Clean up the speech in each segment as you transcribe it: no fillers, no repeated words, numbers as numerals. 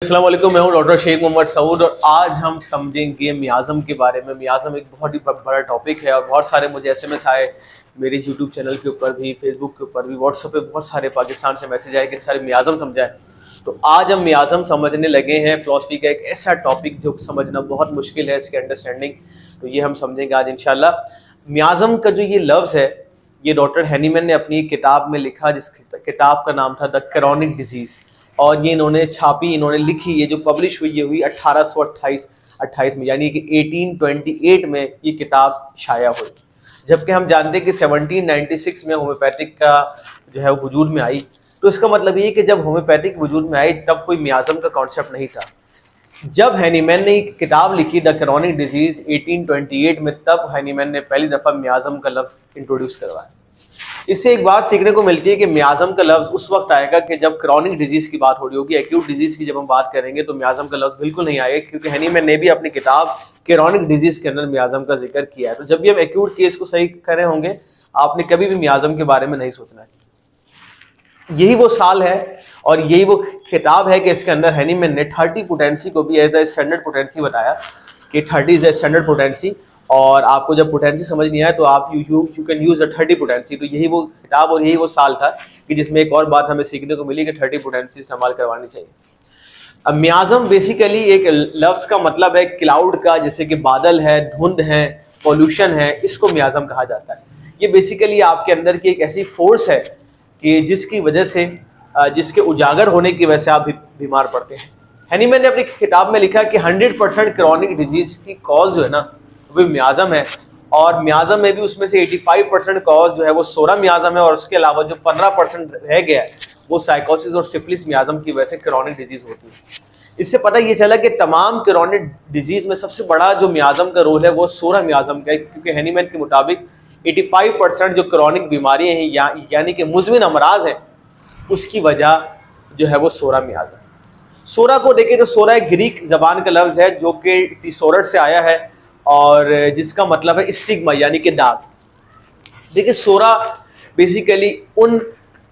अस्सलाम वालेकुम, मैं हूं डॉक्टर शेख मोहम्मद सऊद और आज हम समझेंगे मियाज़म के बारे में। मियाज़म एक बहुत ही बड़ा टॉपिक है और बहुत सारे मुझे एसएमएस आए मेरे यूट्यूब चैनल के ऊपर भी, फेसबुक के ऊपर भी, व्हाट्सएप पे बहुत सारे पाकिस्तान से मैसेज आए कि सर मियाज़म समझाएं। तो आज हम मियाज़म समझने लगे हैं। फ़िलासफ़ी का एक ऐसा टॉपिक जो समझना बहुत मुश्किल है, इसकी अंडरस्टैंडिंग, तो ये हम समझेंगे आज इंशाल्लाह। मियाज़म का जो ये लफ्ज़ है, ये डॉक्टर हैनीमैन ने अपनी किताब में लिखा, जिस किताब का नाम था द क्रॉनिक डिजीज़, और ये इन्होंने छापी, इन्होंने लिखी, ये जो पब्लिश हुई, ये हुई 1828 में, यानी कि 1828 में ये किताब शाया हुई। जबकि हम जानते हैं कि 1796 में होम्योपैथिक का जो है वो वजूद में आई। तो इसका मतलब ये कि जब होम्योपैथिक वजूद में आई तब कोई मियाज़म का कॉन्सेप्ट नहीं था। जब हैनीमैन ने किताब लिखी द क्रॉनिक डिजीज़ 1828 में, तब हैनीमैन ने पहली दफ़ा मियाज़म का लफ्ज़ इंट्रोड्यूस करवाया। इससे एक बात सीखने को मिलती है कि मियाज़म का लफ्ज़ उस वक्त आएगा कि जब क्रॉनिक डिजीज़ की बात हो रही होगी। एक्यूट डिजीज़ की जब हम बात करेंगे तो मियाज़म का लफ्ज़ बिल्कुल नहीं आएगा, क्योंकि हैनीमैन ने भी अपनी किताब क्रॉनिक डिजीज़ के अंदर मियाज़म का जिक्र किया है। तो जब भी हम एक्यूट केस को सही कर रहे होंगे, आपने कभी भी मियाज़म के बारे में नहीं सोचना है। यही वो साल है और यही वो किताब है कि इसके अंदर हैनीमैन ने 30 पोटेंसी को भी एज द स्टैंडर्ड पोटेंसी बताया कि 30 इज द स्टैंडर्ड पोटेंसी। और आपको जब पोटेंसी समझ नहीं आया तो आप you can use the 30 potency. तो यही वो किताब और यही वो साल था कि जिसमें एक और बात हमें सीखने को मिली कि 30 पोटेंसी इस्तेमाल करवानी चाहिए। अब मियाज़म बेसिकली एक लफ्ज़ का मतलब है क्लाउड का, जैसे कि बादल है, धुंध है, पॉल्यूशन है, इसको मियाज़म कहा जाता है। ये बेसिकली आपके अंदर की एक ऐसी फोर्स है कि जिसकी वजह से, जिसके उजागर होने की वजह से आप बीमार पड़ते हैं। हैनीमैन ने अपनी किताब में लिखा कि 100% क्रॉनिक डिजीज़ की कॉज जो है ना, वो मियाज़म है। और मियाज़म में भी उसमें से 85% कॉज जो है वो सोरा मियाज़म है, और उसके अलावा जो 15% रह गया है वो साइकोसिस और सिफिलिस मियाज़म की वजह से क्रॉनिक डिजीज़ होती है। इससे पता ये चला कि तमाम क्रॉनिक डिजीज़ में सबसे बड़ा जो मियाज़म का रोल है वो सोरा मियाज़म का है, क्योंकि हैनीमैन के मुताबिक 85% जो क्रॉनिक बीमारियाँ हैं यानी कि मुज़मिन अमराज हैं, उसकी वजह जो है वो सोरा मियाज़म। सोरा को देखें तो सोरा एक ग्रीक ज़बान का लफ्ज़ है जो कि टिसोरट से आया है और जिसका मतलब है स्टिग्मा यानी कि दाग। देखिए सोरा बेसिकली उन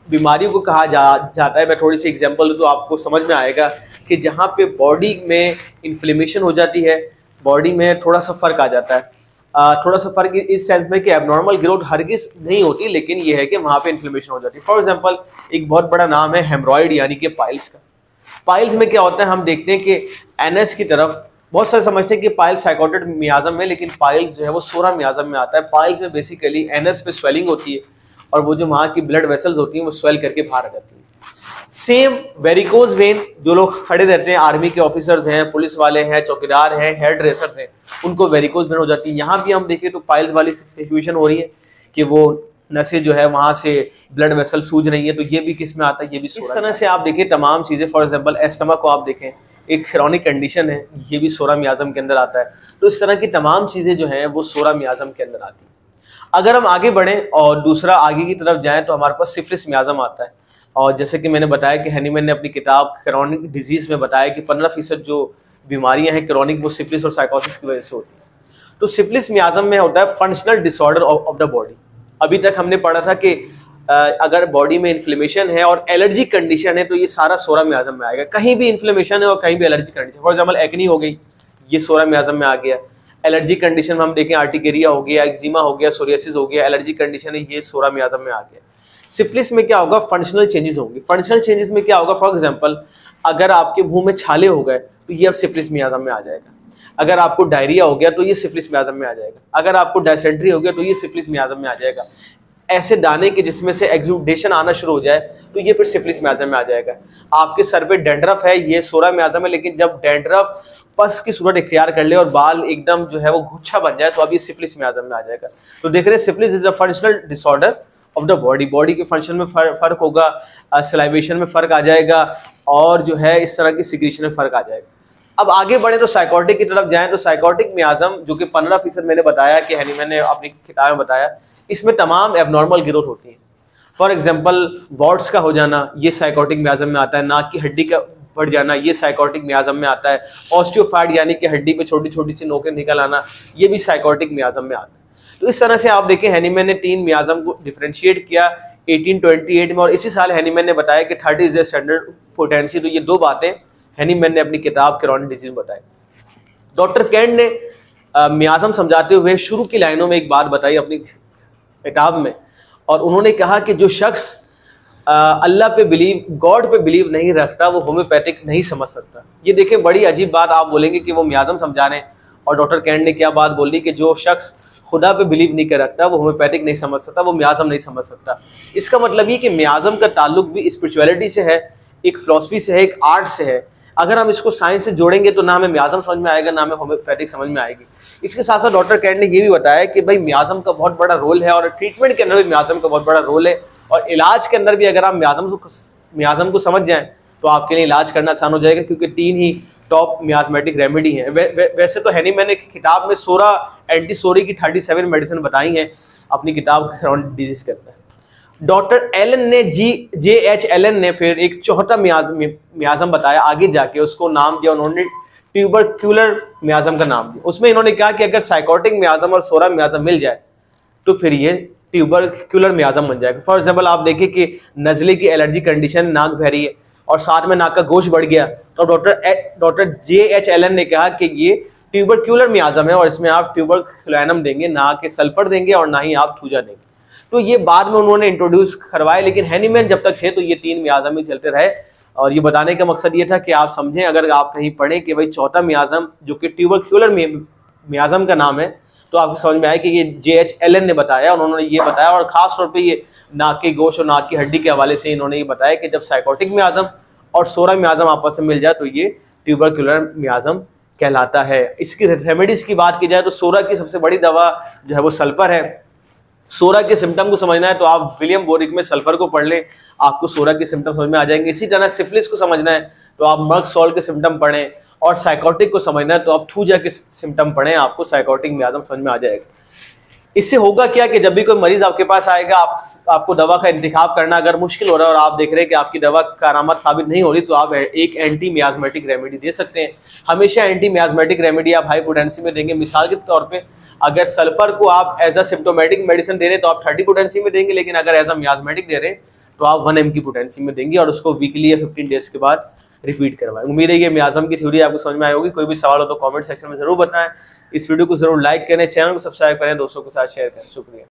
बीमारियों को कहा जाता है, मैं थोड़ी सी एग्जांपल दूं तो आपको समझ में आएगा कि जहाँ पे बॉडी में इन्फ्लेमेशन हो जाती है, बॉडी में थोड़ा सा फ़र्क आ जाता है। थोड़ा सा फ़र्क इस सेंस में कि एबनॉर्मल ग्रोथ हरगिज़ नहीं होती, लेकिन ये है कि वहाँ पे इन्फ्लेमेशन हो जाती है। फॉर एग्जाम्पल एक बहुत बड़ा नाम है हेमरॉइड यानी कि पाइल्स का। पाइल्स में क्या होता है, हम देखते हैं कि एनएस की तरफ बहुत सारे समझते हैं कि पाइल्स साइकोटिक मियाज़म में, लेकिन पाइल्स जो है वो सोरा मियाज़म में आता है। पाइल्स में बेसिकली एनएस पे स्वेलिंग होती है और वो जो वहाँ की ब्लड वेसल्स होती हैं वो स्वेल करके बाहर आ जाती हैं। सेम वेरिकोज वेन, जो लोग खड़े रहते हैं, आर्मी के ऑफिसर्स हैं, पुलिस वाले हैं, चौकीदार हैं, हेयर ड्रेसर्स हैं, उनको वेरिकोज वेन हो जाती है। यहाँ भी हम देखें तो पाइल्स वाली सिचुएशन हो रही है कि वो नसें जो है वहाँ से ब्लड वेसल सूज रही है, तो ये भी किस में आता है, ये भी इस तरह से आप देखें तमाम चीज़ें। फॉर एग्जाम्पल एस्टमा को आप देखें, एक क्रॉनिक कंडीशन है, ये भी सोरा मियाज़म के अंदर आता है। तो इस तरह की तमाम चीज़ें जो हैं वो सोरा मियाज़म के अंदर आती हैं। अगर हम आगे बढ़ें और दूसरा आगे की तरफ जाएं तो हमारे पास सिफिलिस मियाज़म आता है। और जैसे कि मैंने बताया कि हैनीमैन ने अपनी किताब क्रॉनिक डिजीज़ में बताया कि 15% जो बीमारियाँ हैं क्रॉनिक वो सिफिलिस और साइकोसिस की वजह से होती हैं। तो सिफिलिस मियाज़म में होता है functional disorder of the body. अभी तक हमने पढ़ा था कि अगर बॉडी में इन्फ्लेमेशन है और एलर्जी कंडीशन है तो ये सारा सोरा मियाज़म में आएगा। कहीं भी इन्फ्लेमेशन है और कहीं भी allergy condition, for example acne हो गई, ये सोरा मियाज़म में आ गया। एलर्जी कंडीशन में हम देखें आर्टिकेरिया हो गया, एक्जिमा हो गया, सोरियासिस हो गया, एलर्जी कंडीशन है, ये सोरा मियाज़म में आ गया। सिफिलिस में क्या होगा, फंक्शनल चेंजेस होंगे। फंक्शनल चेंजेस में क्या होगा, फॉर एग्जाम्पल अगर आपके मुंह में छाले हो गए तो ये अब सिफिलिस मियाज़म में आ जाएगा। अगर आपको डायरिया हो गया तो ये सिफिलिस मियाज़म में आ जाएगा। अगर आपको डायसेंट्री हो गया तो ये सिफिलिस मियाज़म में आ जाएगा। ऐसे दाने के जिसमें से एक्सुडेशन आना शुरू हो जाए तो ये फिर सिफिलिस मियाज़म में आ जाएगा। आपके सर पे डैंड्रफ है, ये सोरा मियाज़म है, लेकिन जब डैंड्रफ पस की सूरत इख्तियार कर ले और बाल एकदम जो है वो गुच्छा बन जाए तो अब ये सिफिलिस मियाज़म में आ जाएगा। तो देख रहे हैं syphilis is a functional disorder of the body. Body के फंक्शन में फ़र्क होगा, सलाइवेशन में फ़र्क आ जाएगा और जो है इस तरह की सिक्रीशन में फ़र्क आ जाएगा। अब आगे बढ़े तो साइकोटिक की तरफ जाएं तो साइकोटिक मियाज़म जो कि 15% मैंने बताया कि हैनीमैन ने अपनी किताब में बताया, इसमें तमाम एबनॉर्मल ग्रोथ होती है। फॉर एग्जांपल वॉट्स का हो जाना, ये साइकोटिक मियाज़म में आता है। नाक की हड्डी का बढ़ जाना, ये साइकोटिक मियाज़म में आता है। ऑस्टियोफाइड यानी कि हड्डी पे छोटी छोटी सी नोकें निकल आना, ये भी साइकोटिक मियाज़म में आता है। तो इस तरह से आप देखें हैनीमैन ने 3 मियाज़म को डिफ्रेंशिएट किया 1828 में, और इसी साल हैनीमैन ने बताया कि 30 इज ए स्टैंडर्ड पोटेंसी। तो ये दो बातें हैनीमैन ने अपनी किताब क्रोनिक डिजीज बताई। डॉक्टर कैंट ने मियाज़म समझाते हुए शुरू की लाइनों में एक बात बताई अपनी किताब में, और उन्होंने कहा कि जो शख्स अल्लाह पे बिलीव, गॉड पे बिलीव नहीं रखता वो होम्योपैथिक नहीं समझ सकता। ये देखें बड़ी अजीब बात, आप बोलेंगे कि वो मियाज़म समझा रहे हैं, और डॉक्टर कैंट ने क्या बात बोली कि जो शख्स खुदा पे बिलीव नहीं कर रखता वो होम्योपैथिक नहीं समझ सकता, वो मियाज़म नहीं समझ सकता। इसका मतलब ये कि मियाज़म का ताल्लुक भी स्पिरिचुअलिटी से है, एक फिलॉसफी से है, एक आर्ट से है। अगर हम इसको साइंस से जोड़ेंगे तो ना हमें मियाज़म समझ में आएगा, ना हमें होम्योपैथिक समझ में आएगी। इसके साथ साथ डॉक्टर कैंट ने ये भी बताया कि भाई मियाज़म का बहुत बड़ा रोल है, और ट्रीटमेंट के अंदर भी मियाज़म का बहुत बड़ा रोल है, और इलाज के अंदर भी अगर आप मियाज़म को समझ जाएं तो आपके लिए इलाज करना आसान हो जाएगा, क्योंकि 3 ही टॉप मियाज़मेटिक रेमेडी हैं। वैसे तो हैनीमैन ने किताब में 16 एंटीसोरी की 37 मेडिसिन बताई हैं अपनी किताब क्रोनिक डिजीज के अंदर। डॉक्टर एलन ने JH एलन ने फिर एक चौथा मियाज़म बताया आगे जाके, उसको नाम दिया उन्होंने ट्यूबरक्यूलर मियाज़म का नाम दिया। उसमें इन्होंने कहा कि अगर साइकोटिक मियाज़म और सोरा मियाज़म मिल जाए तो फिर ये ट्यूबरक्यूलर मियाज़म बन जाएगा। फॉर एग्जाम्पल आप देखें कि नज़ले की एलर्जी कंडीशन, नाक बह रही है और साथ में नाक का गोश्त बढ़ गया, तो डॉक्टर JH एलन ने कहा कि ये ट्यूबरक्यूलर मियाज़म है और इसमें आप ट्यूबरक्युलिनम देंगे, ना कि सल्फर देंगे और ना ही आप थूजा देंगे। तो ये बाद में उन्होंने इंट्रोड्यूस करवाए, लेकिन हैनीमैन जब तक थे तो ये 3 मियाज़म ही चलते रहे। और ये बताने का मकसद ये था कि आप समझें, अगर आप कहीं पढ़ें कि भाई चौथा मियाज़म जो कि ट्यूबरक्यूलर मियाज़म का नाम है, तो आपको समझ में आए कि ये JH एलन ने बताया, उन्होंने ये बताया, और ख़ास तौर पे ये नाक के गोश्त और नाक की हड्डी के हवाले से इन्होंने ये बताया कि जब साइकोटिक मियाज़म और सोरा मियाज़म आपस में मिल जाए तो ये ट्यूबरक्यूलर मियाज़म कहलाता है। इसकी रेमेडीज़ की बात की जाए तो सोरा की सबसे बड़ी दवा जो है वो सल्फ़र है। सोरा के सिम्टम को समझना है तो आप विलियम बोरिक में सल्फर को पढ़ लें, आपको सोरा के सिम्टम समझ में आ जाएंगे। इसी तरह सिफिलिस को समझना है तो आप मर्क सॉल्ट के सिम्टम पढ़ें, और साइकोटिक को समझना है तो आप थूजा के सिम्टम पढ़ें, आपको साइकोटिक मियाज़म समझ में आ जाएगा। इससे होगा क्या कि जब भी कोई मरीज आपके पास आएगा, आपको दवा का इंतखाब करना अगर मुश्किल हो रहा है और आप देख रहे हैं कि आपकी दवा करामात साबित नहीं हो रही, तो आप एक एंटी मियाज़मेटिक रेमेडी दे सकते हैं। हमेशा एंटी मियाज़मेटिक रेमेडी आप हाई पोटेंसी में देंगे। मिसाल के तौर पे अगर सल्फर को आप एज अ सिम्टोमेटिक मेडिसिन दे रहे हैं तो आप 30 पोटेंसी में देंगे, लेकिन अगर एज अ मियाज़मेटिक दे रहे हैं तो आप 1 mg पोटेंसी में देंगे, और उसको वीकली या 15 डेज के बाद रिपीट करवाएं। उम्मीद है ये मियाज़म की थ्योरी आपको समझ में आई होगी। कोई भी सवाल हो तो कमेंट सेक्शन में जरूर बताएं। इस वीडियो को जरूर लाइक करें, चैनल को सब्सक्राइब करें, दोस्तों के साथ शेयर करें। शुक्रिया।